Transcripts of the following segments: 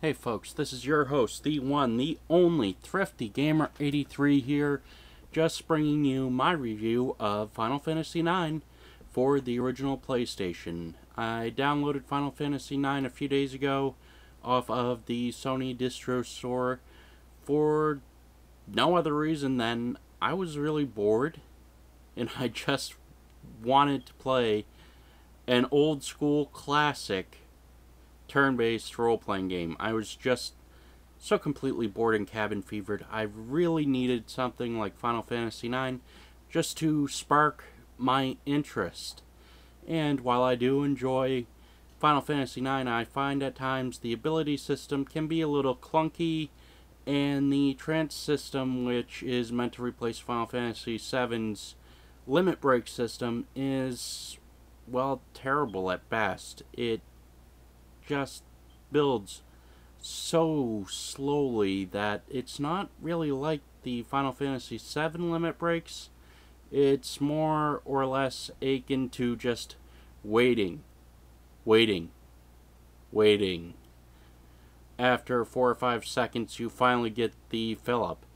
Hey folks, this is your host, the one, the only Thrifty Gamer 83 here, just bringing you my review of Final Fantasy IX for the original PlayStation. I downloaded Final Fantasy IX a few days ago off of the Sony distro store for no other reason than I was really bored and I just wanted to play an old school classic turn-based role-playing game. I was just so completely bored and cabin fevered. I really needed something like Final Fantasy IX just to spark my interest. And while I do enjoy Final Fantasy IX, I find at times the ability system can be a little clunky, and the trance system, which is meant to replace Final Fantasy VII's limit break system, is, well, terrible at best. It just builds so slowly that it's not really like the Final Fantasy VII limit breaks. It's more or less akin to just waiting, waiting, waiting. After 4 or 5 seconds, you finally get the fill up.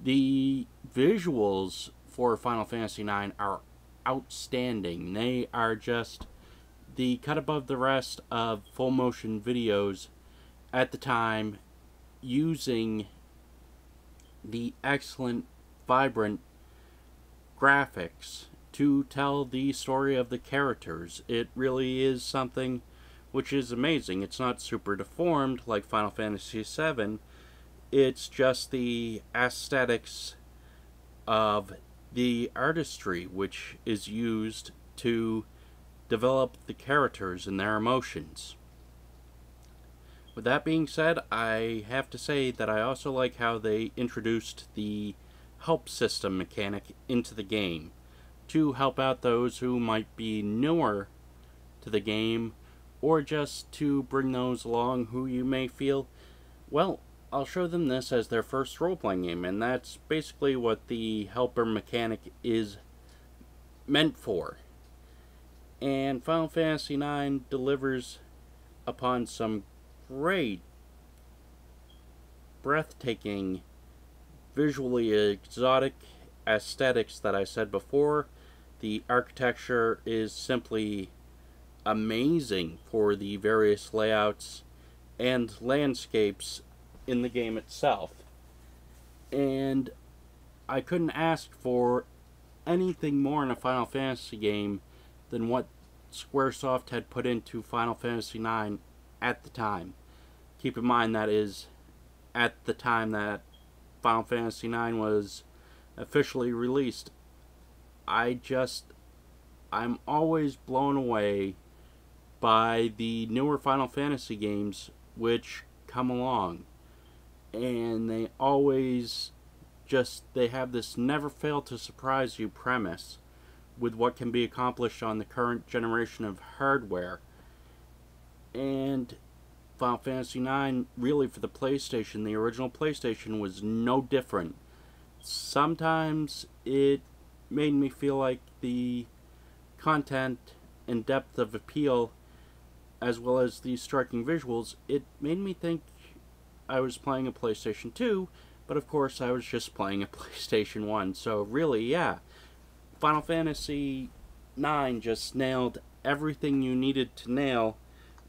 The visuals for Final Fantasy IX are outstanding. They are just the cut above the rest of full motion videos at the time, using the excellent, vibrant graphics to tell the story of the characters. It really is something which is amazing. It's not super deformed like Final Fantasy VII. It's just the aesthetics of the artistry which is used to develop the characters and their emotions. With that being said, I have to say that I also like how they introduced the help system mechanic into the game to help out those who might be newer to the game, or just to bring those along who you may feel, well, I'll show them this as their first role-playing game, and that's basically what the helper mechanic is meant for. And Final Fantasy IX delivers upon some great, breathtaking, visually exotic aesthetics that I said before. The architecture is simply amazing for the various layouts and landscapes in the game itself. And I couldn't ask for anything more in a Final Fantasy game than what Squaresoft had put into Final Fantasy IX at the time. Keep in mind that is at the time that Final Fantasy IX was officially released. I'm always blown away by the newer Final Fantasy games which come along. And they always they have this never fail to surprise you premise with what can be accomplished on the current generation of hardware. And Final Fantasy IX, really for the PlayStation, the original PlayStation, was no different. Sometimes it made me feel like the content and depth of appeal, as well as the striking visuals, it made me think I was playing a PlayStation 2, but of course I was just playing a PlayStation 1. So really, yeah, Final Fantasy IX just nailed everything you needed to nail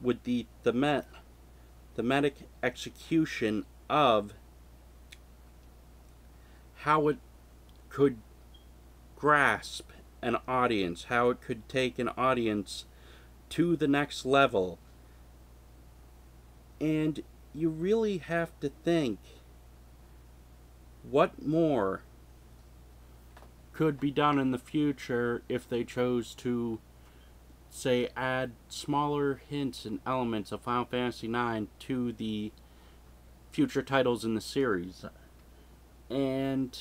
with the thematic execution of how it could grasp an audience, how it could take an audience to the next level. And you really have to think, what more could be done in the future if they chose to, say, add smaller hints and elements of Final Fantasy IX to the future titles in the series. And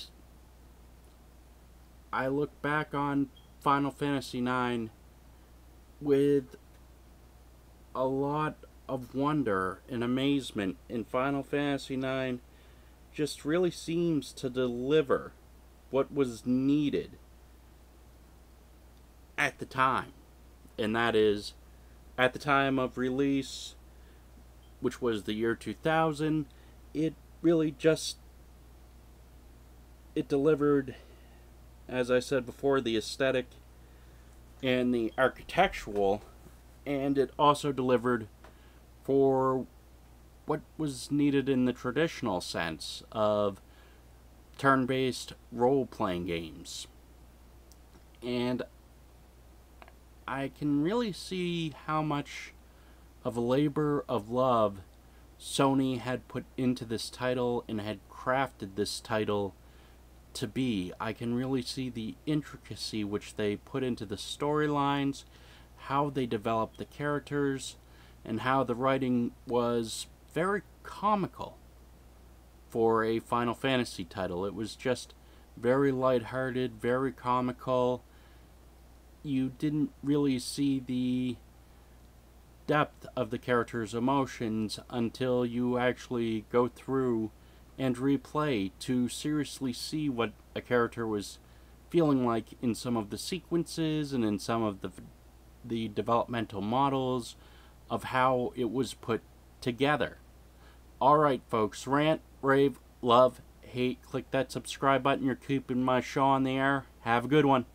I look back on Final Fantasy IX with a lot of wonder and amazement, and Final Fantasy IX just really seems to deliver what was needed at the time. And that is, at the time of release, which was the year 2000, it really just, it delivered, as I said before, the aesthetic and the architectural, and it also delivered for what was needed in the traditional sense of turn-based role-playing games. And I can really see how much of a labor of love Sony had put into this title and had crafted this title to be. I can really see the intricacy which they put into the storylines, how they developed the characters, and how the writing was very comical for a Final Fantasy title. It was just very lighthearted, very comical. You didn't really see the depth of the character's emotions until you actually go through and replay to seriously see what a character was feeling like in some of the sequences and in some of the developmental models of how it was put together. Alright folks, rant, rave, love, hate, click that subscribe button. You're keeping my show on the air. Have a good one.